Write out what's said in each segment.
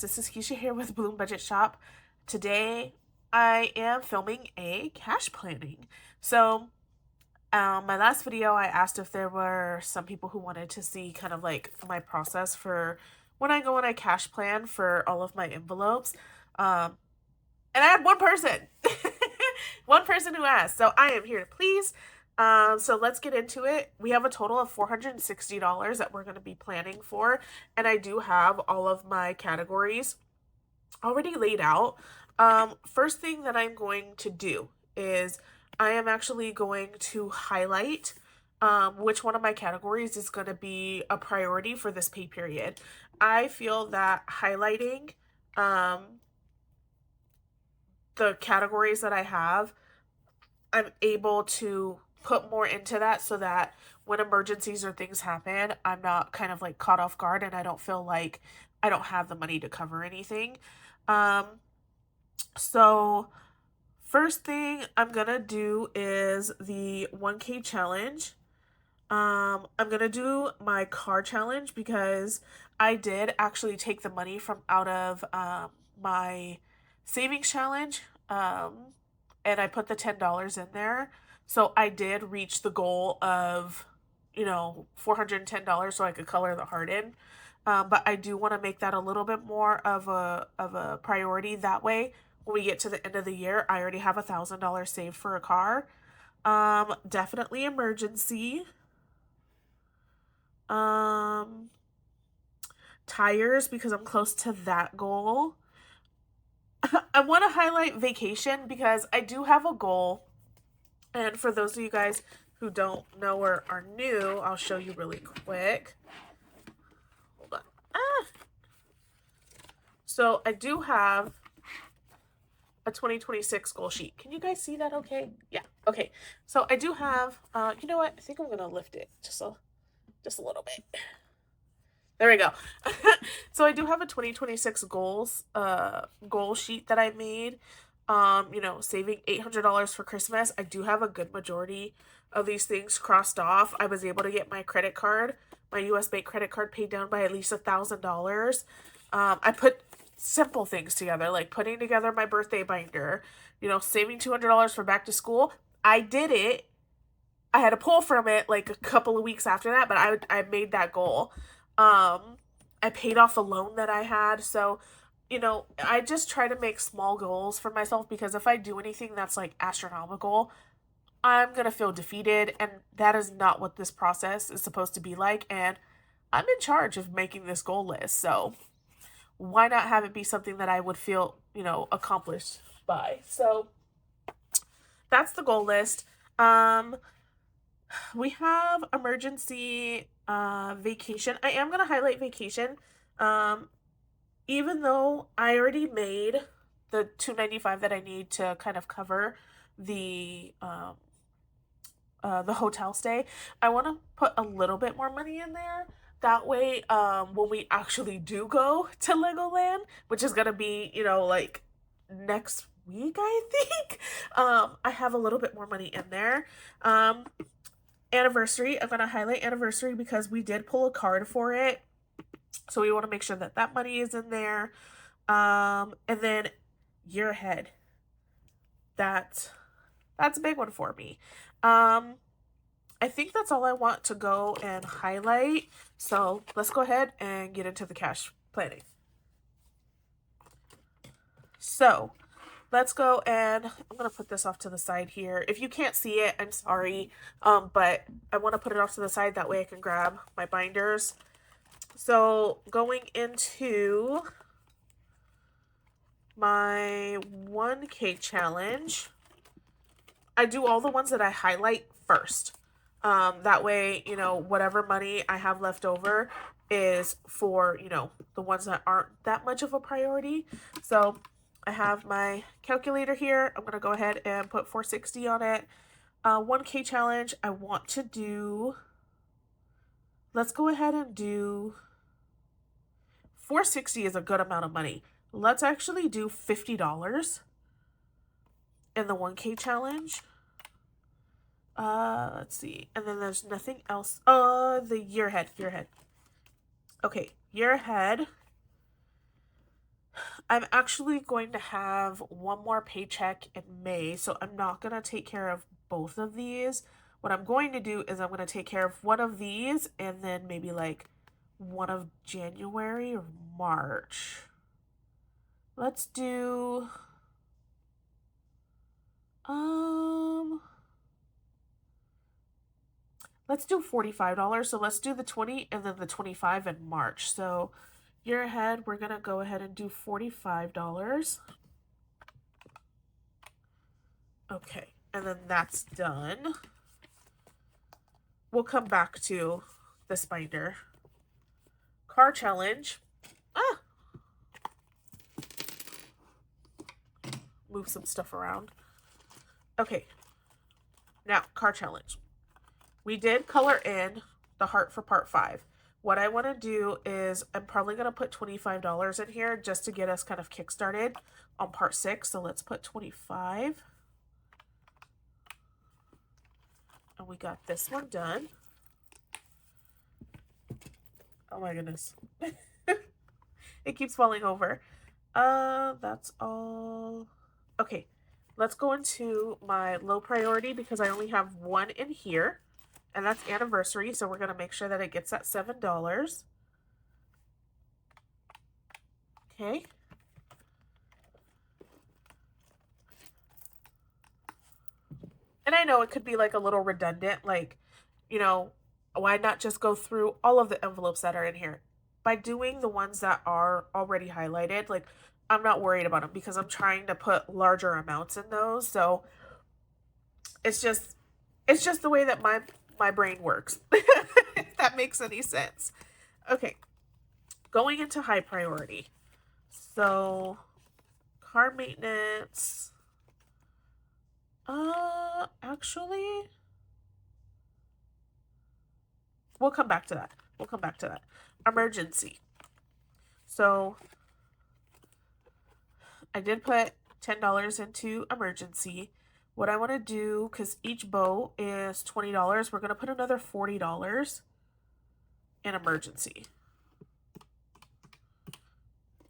This is Keisha here with Bloom Budget Shop. Today I am filming a cash planning. My last video I asked if there were some people who wanted to see kind of like my process for when I go on a cash plan for all of my envelopes. Um, and I had one person, one person who asked. So I am here to please. So let's get into it. We have a total of $460 that we're going to be planning for, and I do have all of my categories already laid out. First thing that I'm going to do is I am actually going to highlight which one of my categories is going to be a priority for this pay period. I feel that highlighting the categories that I have, I'm able to put more into that so that when emergencies or things happen, I'm not kind of like caught off guard and I don't feel like I don't have the money to cover anything. Um, so first thing I'm gonna do is the 1K challenge. I'm gonna do my car challenge because I did actually take the money from out of my savings challenge. And I put the $10 in there. So I did reach the goal of, $410 so I could color the heart in. But I do want to make that a little bit more of a priority. That way, when we get to the end of the year, I already have $1,000 saved for a car. Definitely emergency. Um, Tires because I'm close to that goal. I want to highlight vacation because I do have a goal. And for those of you guys who don't know or are new, I'll show you really quick. Hold on. So I do have a 2026 goal sheet. Can you guys see that okay? Yeah. Okay. So I do have, you know what? I think I'm going to lift it just a little bit. There we go. So I do have a 2026 goal sheet that I made. Saving $800 for Christmas. I do have a good majority of these things crossed off. I was able to get my credit card, my US Bank credit card paid down by at least $1,000. I put simple things together, like putting together my birthday binder, saving $200 for back to school. I did it. I had to pull from it like a couple of weeks after that, but I made that goal. I paid off a loan that I had. So, I just try to make small goals for myself because if I do anything that's like astronomical, I'm going to feel defeated. And that is not what this process is supposed to be like. And I'm in charge of making this goal list. So, why not have it be something that I would feel, accomplished by? So, that's the goal list. We have emergency vacation. I am going to highlight vacation. Even though I already made the $295 that I need to kind of cover the hotel stay, I want to put a little bit more money in there. That way, when we actually do go to Legoland, which is gonna be, like next week, I think, I have a little bit more money in there. Anniversary, I'm gonna highlight anniversary because we did pull a card for it. So we want to make sure that that money is in there. And then year ahead. That's a big one for me. I think that's all I want to go and highlight. So let's go ahead and get into the cash planning. So let's go, and I'm going to put this off to the side here. If you can't see it, I'm sorry. But I want to put it off to the side. That way I can grab my binders. So going into my 1K challenge, I do all the ones that I highlight first. That way, whatever money I have left over is for, the ones that aren't that much of a priority. So I have my calculator here. I'm going to go ahead and put 460 on it. 1K challenge, I want to do, let's go ahead and do 460 is a good amount of money. Let's actually do $50 in the 1K challenge. Let's see. And then there's nothing else. The year ahead. Okay, year ahead. I'm actually going to have one more paycheck in May, so I'm not going to take care of both of these. What I'm going to do is I'm going to take care of one of these and then maybe like one of January or March. Let's do let's do $45. So let's do the 20 and then the 25 in March. So year ahead, we're going to go ahead and do $45. Okay, and then that's done. We'll come back to this binder. Car challenge. Ah! Move some stuff around. Okay. Now, car challenge. We did color in the heart for part 5. What I want to do is I'm probably going to put $25 in here just to get us kind of kickstarted on part 6. So let's put 25. And we got this one done. Oh my goodness. It keeps falling over. That's all. Okay, let's go into my low priority because I only have one in here. And that's anniversary, so we're going to make sure that it gets that $7. Okay. And I know it could be like a little redundant, like, you know, why not just go through all of the envelopes that are in here? By doing the ones that are already highlighted, like, I'm not worried about them because I'm trying to put larger amounts in those. So it's just the way that my brain works. If that makes any sense. Okay. Going into high priority. So car maintenance. Actually, we'll come back to that. Emergency. So I did put $10 into emergency. What I want to do, because each bow is $20, we're going to put another $40 in emergency.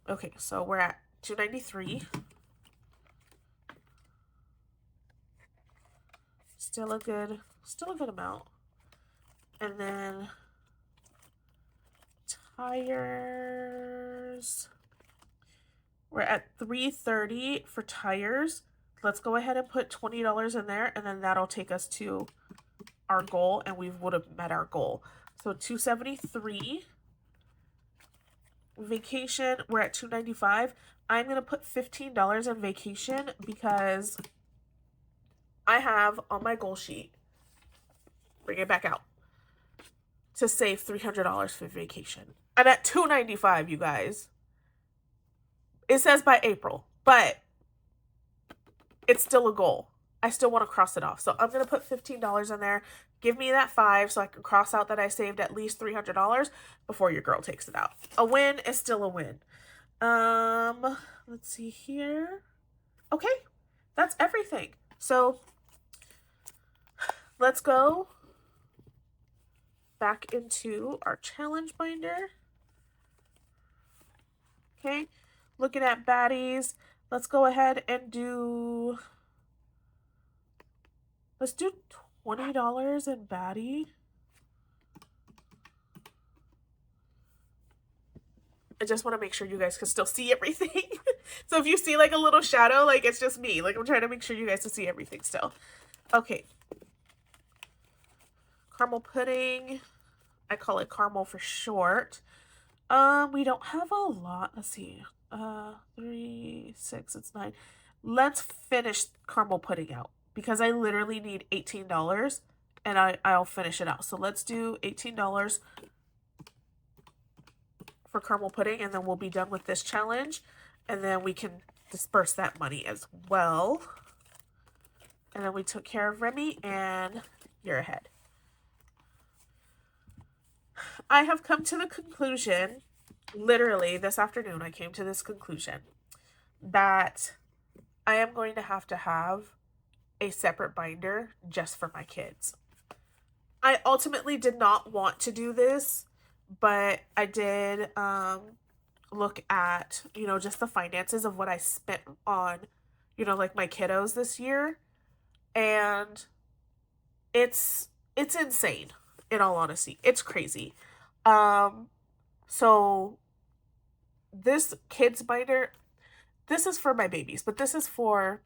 Okay, so we're at $293. Still a good amount. And then tires. We're at $330 for tires. Let's go ahead and put $20 in there, and then that'll take us to our goal, and we would have met our goal. So $273. Vacation, we're at $295. I'm going to put $15 in vacation because I have on my goal sheet, bring it back out, to save $300 for vacation. I'm at $295, you guys. It says by April, but it's still a goal. I still want to cross it off. So I'm going to put $15 in there. Give me that 5 so I can cross out that I saved at least $300 before your girl takes it out. A win is still a win. Let's see here. Okay, that's everything. So let's go back into our challenge binder. Okay, looking at baddies. Let's go ahead and do, let's do $20 in baddie. I just want to make sure you guys can still see everything. So if you see like a little shadow, like it's just me. Like I'm trying to make sure you guys can see everything still. Okay. Caramel pudding. I call it caramel for short. We don't have a lot. Let's see. 3, 6, it's 9. Let's finish caramel pudding out because I literally need $18 and I'll finish it out. So let's do $18 for caramel pudding, and then we'll be done with this challenge, and then we can disperse that money as well. And then we took care of Remy, and you're ahead. I have come to the conclusion, literally this afternoon, I came to this conclusion that I am going to have a separate binder just for my kids. I ultimately did not want to do this, but I did look at, you know, just the finances of what I spent on, you know, like my kiddos this year, and it's insane, in all honesty. It's crazy. Um so this kids binder, this is for my babies, but this is for,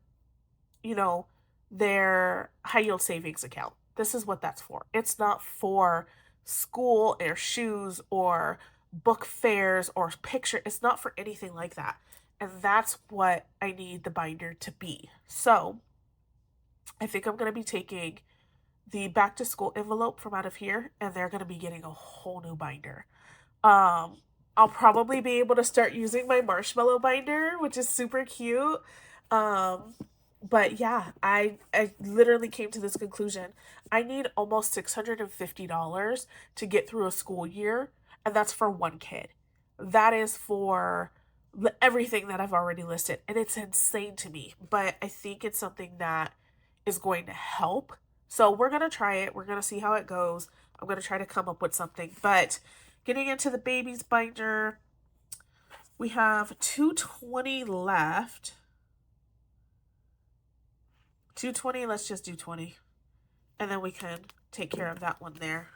you know, their high yield savings account. This is what that's for. It's not for school or shoes or book fairs or picture. It's not for anything like that. And that's what I need the binder to be. So I think I'm going to be taking the back to school envelope from out of here, and they're going to be getting a whole new binder. Um, I'll probably be able to start using my marshmallow binder, which is super cute. Um, but yeah, I literally came to this conclusion. I need almost $650 to get through a school year, and that's for one kid. That is for everything that I've already listed, and it's insane to me. But I think it's something that is going to help. So we're gonna try it. We're gonna see how it goes. I'm gonna try to come up with something. But getting into the baby's binder, we have 220 left. 220, let's just do 20. And then we can take care of that one there.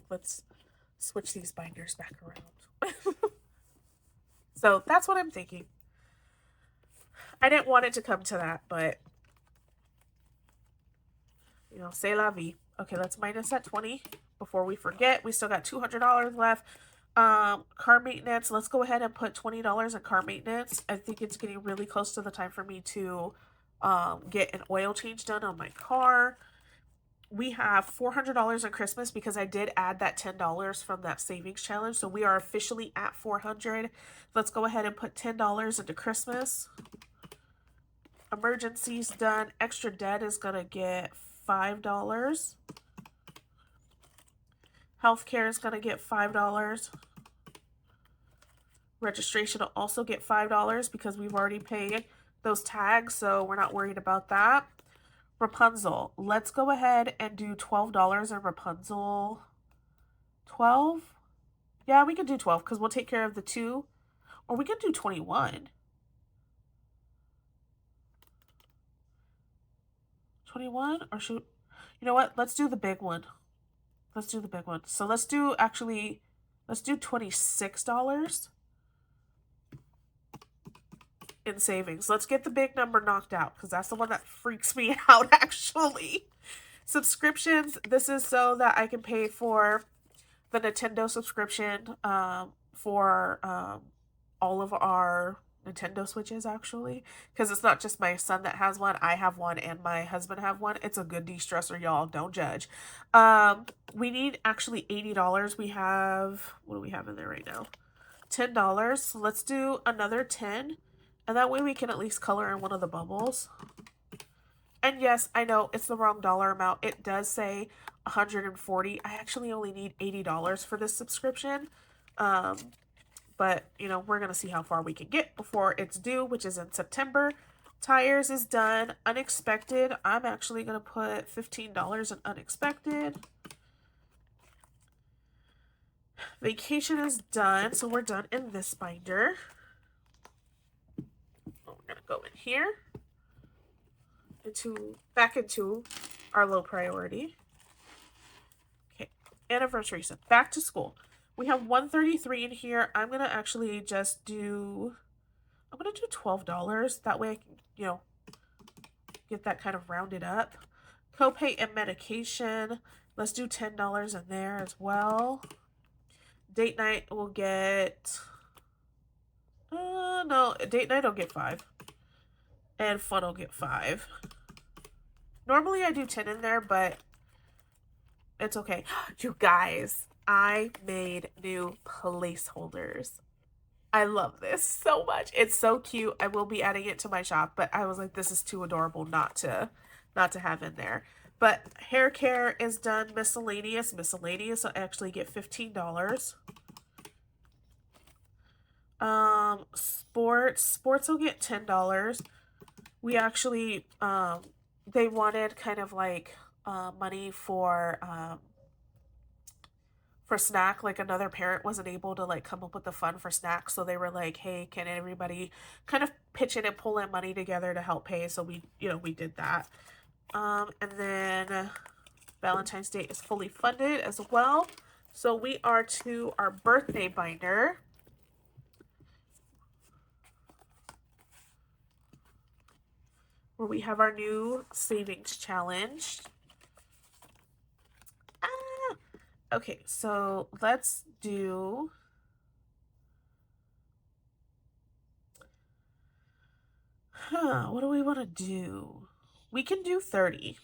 Let's switch these binders back around. So that's what I'm thinking. I didn't want it to come to that, but, you know, c'est la vie. Okay, let's minus that 20 before we forget. We still got $200 left. Car maintenance, let's go ahead and put $20 in car maintenance. I think it's getting really close to the time for me to get an oil change done on my car. We have $400 in Christmas because I did add that $10 from that savings challenge. So we are officially at $400. Let's go ahead and put $10 into Christmas. Emergencies done. Extra debt is going to get $5. Healthcare is going to get $5. Registration will also get $5 because we've already paid those tags, so we're not worried about that. Rapunzel. Let's go ahead and do $12 in Rapunzel. 12? Yeah, we can do 12 because we'll take care of the 2. Or we can do 21. 21? Or should... You know what? Let's do the big one. Let's do the big one. So let's do $26 in savings. Let's get the big number knocked out because that's the one that freaks me out, actually. Subscriptions. This is so that I can pay for the Nintendo subscription for all of our Nintendo Switches, actually, because it's not just my son that has one. I have one and my husband have one. It's a good de-stressor, y'all. Don't judge. We need actually $80. We have, what do we have in there right now? $10. So let's do another 10, and that way we can at least color in one of the bubbles. And yes, I know it's the wrong dollar amount. It does say 140. I actually only need $80 for this subscription. But, you know, we're going to see how far we can get before it's due, which is in September. Tires is done. Unexpected. I'm actually going to put $15 in unexpected. Vacation is done. So we're done in this binder. We're going to go in here. Back into our low priority. Okay. Anniversary. So back to school. We have 133 in here. I'm going to actually just do, I'm going to do $12. That way I can, you know, get that kind of rounded up. Copay and medication. Let's do $10 in there as well. Date night will get, no, date night will get 5. And fun will get 5. Normally I do 10 in there, but it's okay. You guys, I made new placeholders. I love this so much. It's so cute. I will be adding it to my shop, but I was like, this is too adorable not to have in there. But hair care is done. Miscellaneous will actually get $15. Sports will get $10. We actually, they wanted kind of like money for for snack. Like another parent wasn't able to like come up with the fund for snacks, so they were like, hey, can everybody kind of pitch in and pull in money together to help pay? So we, you know, we did that. And then Valentine's Day is fully funded as well. So we are to our birthday binder. Where we have our new savings challenge. Okay, so let's do what do we want to do? We can do 30.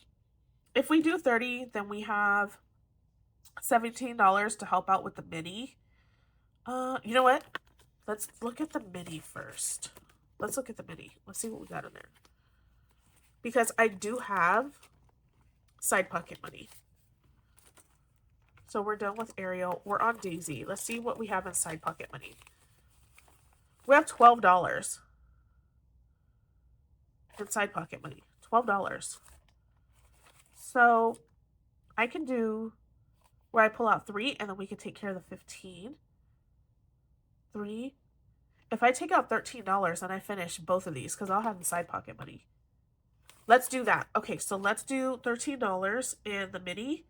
If we do 30, then we have $17 to help out with the mini. You know what? Let's look at the mini first. Let's look at the mini. Let's see what we got in there. Because I do have side pocket money. So we're done with Ariel. We're on Daisy. Let's see what we have in side pocket money. We have $12 in side pocket money. $12. So I can do where I pull out 3 and then we can take care of the 15. 3. If I take out $13 and I finish both of these, because I'll have the side pocket money. Let's do that. Okay, so let's do $13 in the mini,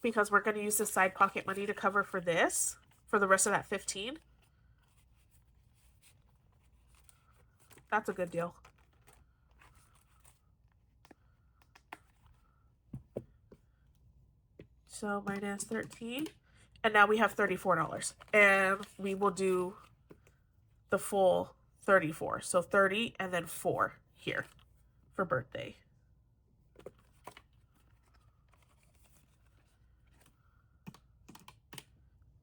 because we're going to use the side pocket money to cover for this, for the rest of that 15. That's a good deal. So minus 13. And now we have $34. And we will do the full 34. So 30 and then 4 here for birthday.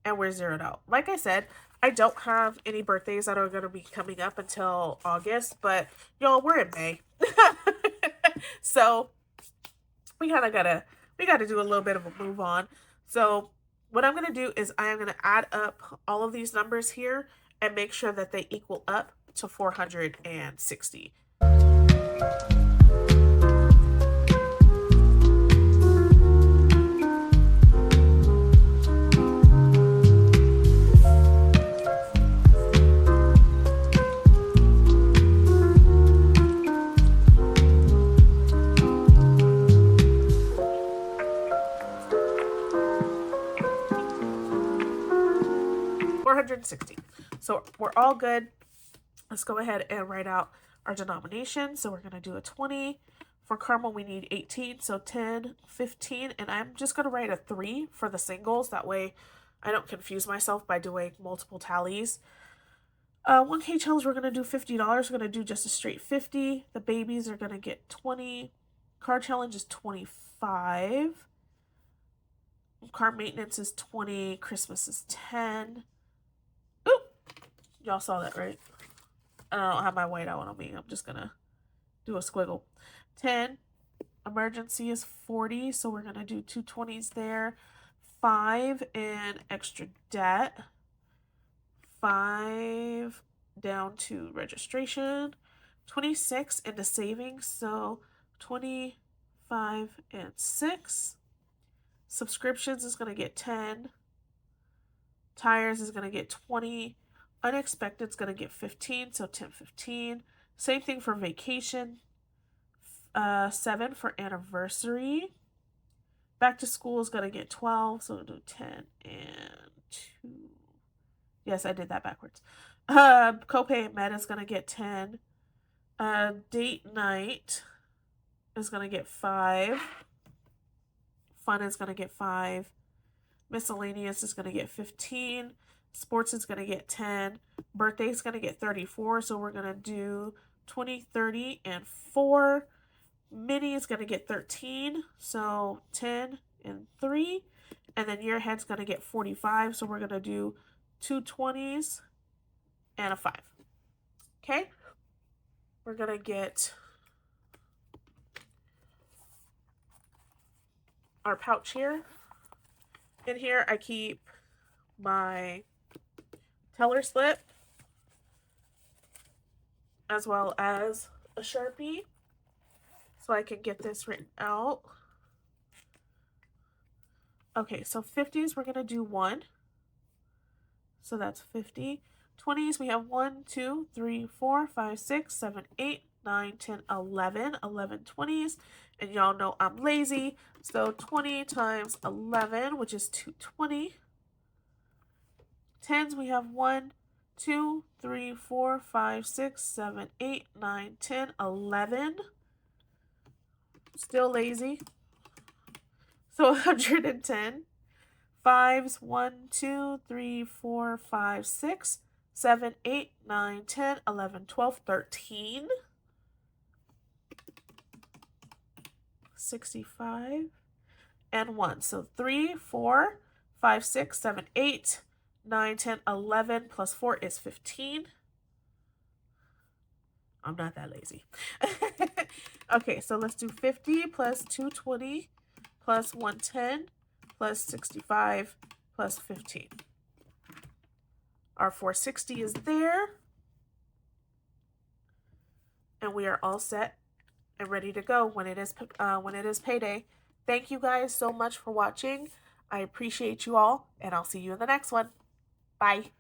And we're zeroed out. Like I said, I don't have any birthdays that are going to be coming up until August, but y'all, we're in May. So we kind of gotta do a little bit of a move on. So what I'm going to do is I am going to add up all of these numbers here and make sure that they equal up to 460. So we're all good. Let's go ahead and write out our denomination. So we're going to do a 20. For Carmel, we need 18. So 10, 15. And I'm just going to write a 3 for the singles. That way I don't confuse myself by doing multiple tallies. 1K challenge, we're going to do $50. We're going to do just a straight 50. The babies are going to get 20. Car challenge is 25. Car maintenance is 20. Christmas is 10. Y'all saw that, right? I don't have my white out on me. I'm just going to do a squiggle. 10. Emergency is 40. So we're going to do 2 20s there. 5 in extra debt. 5 down to registration. 26 into savings. So 25 and 6. Subscriptions is going to get 10. Tires is going to get 20. Unexpected is going to get 15, so 10, 15. Same thing for vacation. 7 for anniversary. Back to school is going to get 12, so we'll do 10 and 2. Yes, I did that backwards. Copay and med is going to get 10. Date night is going to get 5. Fun is going to get 5. Miscellaneous is going to get 15. Sports is going to get 10. Birthday is going to get 34. So we're going to do 20, 30, and 4. Mini is going to get 13. So 10 and 3. And then year ahead's going to get 45. So we're going to do 2 20s and a 5. Okay. We're going to get our pouch here. In here, I keep my teller slip as well as a Sharpie so I can get this written out. Okay, so 50s, we're going to do 1. So that's 50. 20s, we have 1, 2, 3, 4, 5, 6, 7, 8, 9, 10, 11. 11 20s. And y'all know I'm lazy. So 20 times 11, which is 220. 10s, we have 1, 2, 3, 4, 5, 6, 7, 8, 9, 10, 11. Still lazy. So 110. 5s, 1, 2, 3, 4, 5, 6, 7, 8, 9, 10, 11, 12, 13. 65. And 1. So 3, 4, 5, 6, 7, 8, 9, 10, 11 plus 4 is 15. I'm not that lazy. Okay, so let's do 50 plus 220 plus 110 plus 65 plus 15. Our 460 is there. And we are all set and ready to go when it is payday. Thank you guys so much for watching. I appreciate you all, and I'll see you in the next one. Bye.